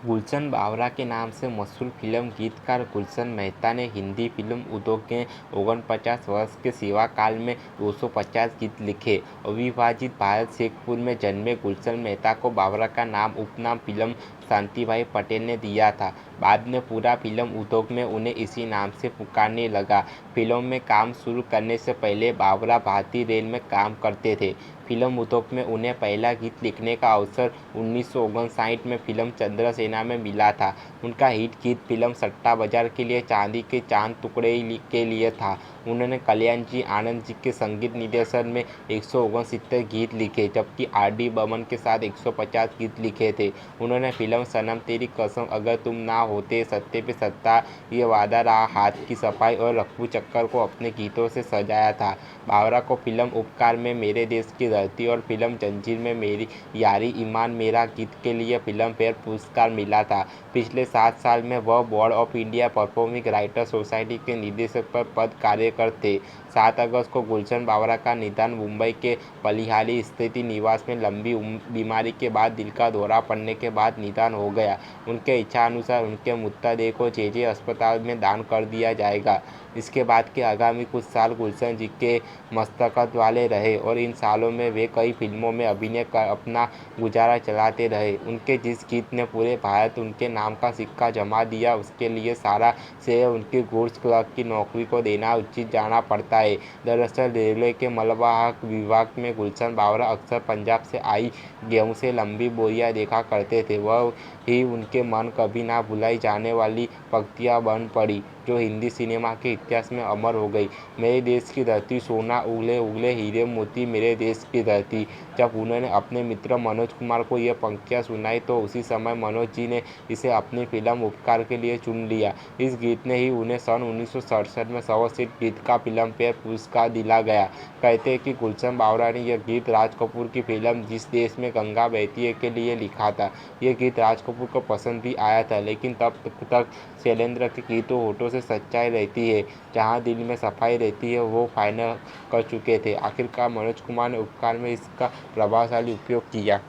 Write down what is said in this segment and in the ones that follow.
गुलशन बावरा के नाम से मशहूर फिल्म गीतकार गुलशन मेहता ने हिंदी फिल्म उद्योग के 49 वर्ष के सेवाकाल में 250 गीत लिखे। अविभाजित भारत शेखपुर में जन्मे गुलशन मेहता को बावरा का नाम उपनाम फिल्म शांतिभाई पटेल ने दिया था। बाद में पूरा फिल्म उद्योग में उन्हें इसी नाम से पुकारने लगा। फिल्म में काम शुरू करने से पहले बावरा भारतीय रेल में काम करते थे। फिल्म उद्योग में उन्हें पहला गीत लिखने का अवसर 1959 में फिल्म चंद्रसेना में मिला था। उनका हिट गीत फिल्म सट्टा बाजार के लिए चांदी के चांद टुकड़े के लिए था। उन्होंने कल्याण जी आनंद जी के संगीत निर्देशन में 169 गीत लिखे, जबकि आर.डी. बर्मन के साथ 150 गीत लिखे थे। उन्होंने फिल्म सनम तेरी कसम, अगर तुम ना होते, सत्ते पे सत्ता, ये वादा रहा, हाथ की सफाई और रफू चक्कर को अपने गीतों से सजाया था। बावरा को फिल्म उपकार में मेरे देश की धरती और फिल्म जंजीर में मेरी यारी ईमान मेरा गीत के लिए फिल्म फेयर पुरस्कार मिला था। पिछले 7 साल में वह board of India performing writers society के निदेशक पद कार्यरत थे। 7 अगस्त को गुलशन बावरा का निधन मुंबई के पलिहाली स्थित निवास में लंबी बीमारी के बाद दिल का दौरा पड़ने के बाद निधन हो गया। उनके इच्छानुसार उनके मुर्तदेह को जे अस्पताल में दान कर दिया जाएगा। इसके बाद के आगामी कुछ साल गुलशन जी के मस्तकत वाले रहे और इन सालों में वे कई फिल्मों में अभिनय कर अपना गुजारा चलाते रहे। उनके जिस गीत ने पूरे भारत उनके नाम का सिक्का जमा दिया, उसके लिए सारा श्रेय उनकी गुड्स क्लर्क की नौकरी को देना उचित जाना पड़ता है। दरअसल रेलवे के मालवाहक विभाग में गुलशन बावरा अक्सर पंजाब से आई गेहूं से लंबी बोरियां देखा करते थे। वह ही उनके मन कभी ना भुलाई जाने वाली पंक्तियां बन पड़ी, जो हिंदी सिनेमा के इतिहास में अमर हो गई। मेरे देश की धरती सोना उगले उगले हीरे मोती मेरे देश की धरती। जब उन्होंने अपने मित्र मनोज कुमार को ये पंक्तियां सुनाई तो उसी समय मनोज जी ने इसे अपनी फिल्म उपकार के लिए चुन लिया। इस गीत ने ही उन्हें सन 1967 में सर्वश्रेष्ठ गीत का फिल्म फेयर पुरस्कार दिला गया। कहते हैं कि गुलशन बावरा ने यह गीत राज कपूर की फिल्म जिस देश में गंगा बहती है के लिए लिखा था। यह गीत राज कपूर को पसंद भी आया था, लेकिन तब तक शैलेंद्र के गीतों होठों से सच्चाई रहती है, जहां दिल में सफाई रहती है, वो फाइनल कर चुके थे। आखिरकार मनोज कुमार ने उपकार में इसका प्रभावशाली उपयोग किया।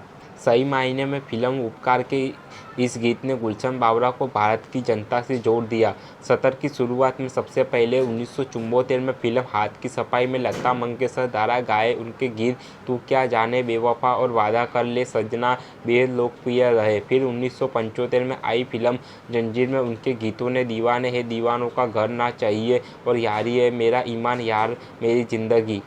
सही मायने में फिल्म उपकार के इस गीत ने गुलशन बावरा को भारत की जनता से जोड़ दिया। सत्र की शुरुआत में सबसे पहले 1974 में फिल्म हाथ की सफाई में लता मंगेशकर द्वारा गाए उनके गीत तू क्या जाने बेवफा और वादा कर ले सजना बेहद लोकप्रिय रहे। फिर 1975 में आई फिल्म जंजीर में उनके गीतों ने दीवाने हैं दीवानों का घर ना चाहिए और यारी है मेरा ईमान यार मेरी जिंदगी।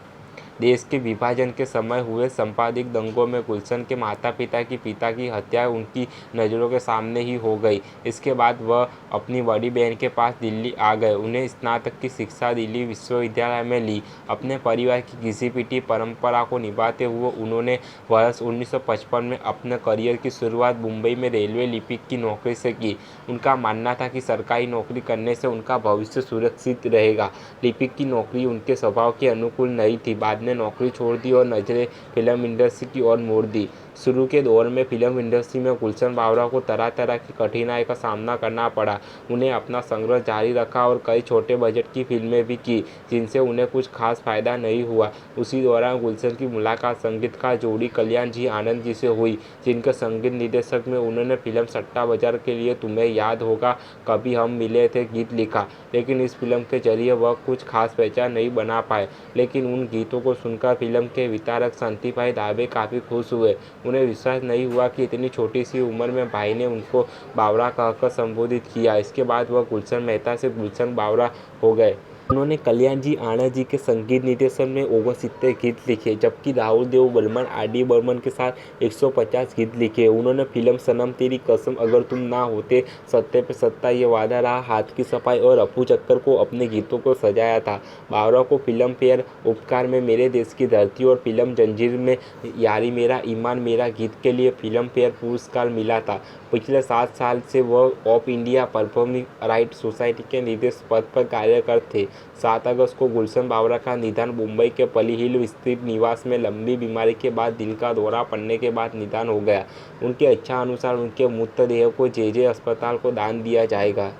देश के विभाजन के समय हुए सांप्रदायिक दंगों में गुलशन के माता पिता की हत्या उनकी नज़रों के सामने ही हो गई। इसके बाद वह अपनी बड़ी बहन के पास दिल्ली आ गए। उन्हें स्नातक की शिक्षा दिल्ली विश्वविद्यालय में ली। अपने परिवार की घिसी-पिटी परंपरा को निभाते हुए उन्होंने वर्ष 1955 में अपने करियर की शुरुआत मुंबई में रेलवे लिपिक की नौकरी से की। उनका मानना था कि सरकारी नौकरी करने से उनका भविष्य सुरक्षित रहेगा। लिपिक की नौकरी उनके स्वभाव के अनुकूल नहीं थी। बाद में नौकरी छोड़ दी और नजरें फिल्म इंडस्ट्री की ओर मोड़ दी। शुरू के दौर में फिल्म इंडस्ट्री में गुलशन बावरा को तरह तरह की कठिनाई का सामना करना पड़ा। उन्हें अपना संघर्ष जारी रखा और कई छोटे बजट की फिल्में भी की, जिनसे उन्हें कुछ खास फायदा नहीं हुआ। उसी दौरान गुलशन की मुलाकात संगीतकार जोड़ी कल्याण जी आनंद जी से हुई, जिनके संगीत निर्देशक में उन्होंने फिल्म सट्टा बाजार के लिए तुम्हें याद होगा कभी हम मिले थे गीत लिखा। लेकिन इस फिल्म के जरिए वह कुछ खास पहचान नहीं बना पाए। लेकिन उन गीतों को सुनकर फिल्म के वितरक शांतिभाई दावे काफ़ी खुश हुए। उन्हें विश्वास नहीं हुआ कि इतनी छोटी सी उम्र में भाई ने उनको बावरा कहकर संबोधित किया। इसके बाद वह गुलशन मेहता से गुलशन बावरा हो गए। उन्होंने कल्याण जी आनंद जी के संगीत निर्देशन में 69 गीत लिखे, जबकि राहुल देव बर्मन आर.डी. बर्मन के साथ 150 गीत लिखे। उन्होंने फिल्म सनम तेरी कसम, अगर तुम ना होते, सत्ते पे सत्ता, ये वादा रहा, हाथ की सफाई और रफू चक्कर को अपने गीतों को सजाया था। बावरा को फिल्म फेयर उपकार में मेरे देश की धरती और फिल्म जंजीर में यारी मेरा ईमान मेरा गीत के लिए फिल्म फेयर पुरस्कार मिला था। पिछले 7 साल से वह of India performing right society के निदेशक पद पर कार्यरत थे। 7 अगस्त को गुलशन बावरा का निधन मुंबई के पली हिल स्थित निवास में लंबी बीमारी के बाद दिल का दौरा पड़ने के बाद निधन हो गया। उनके इच्छा अनुसार उनके मृतदेह को जे अस्पताल को दान दिया जाएगा।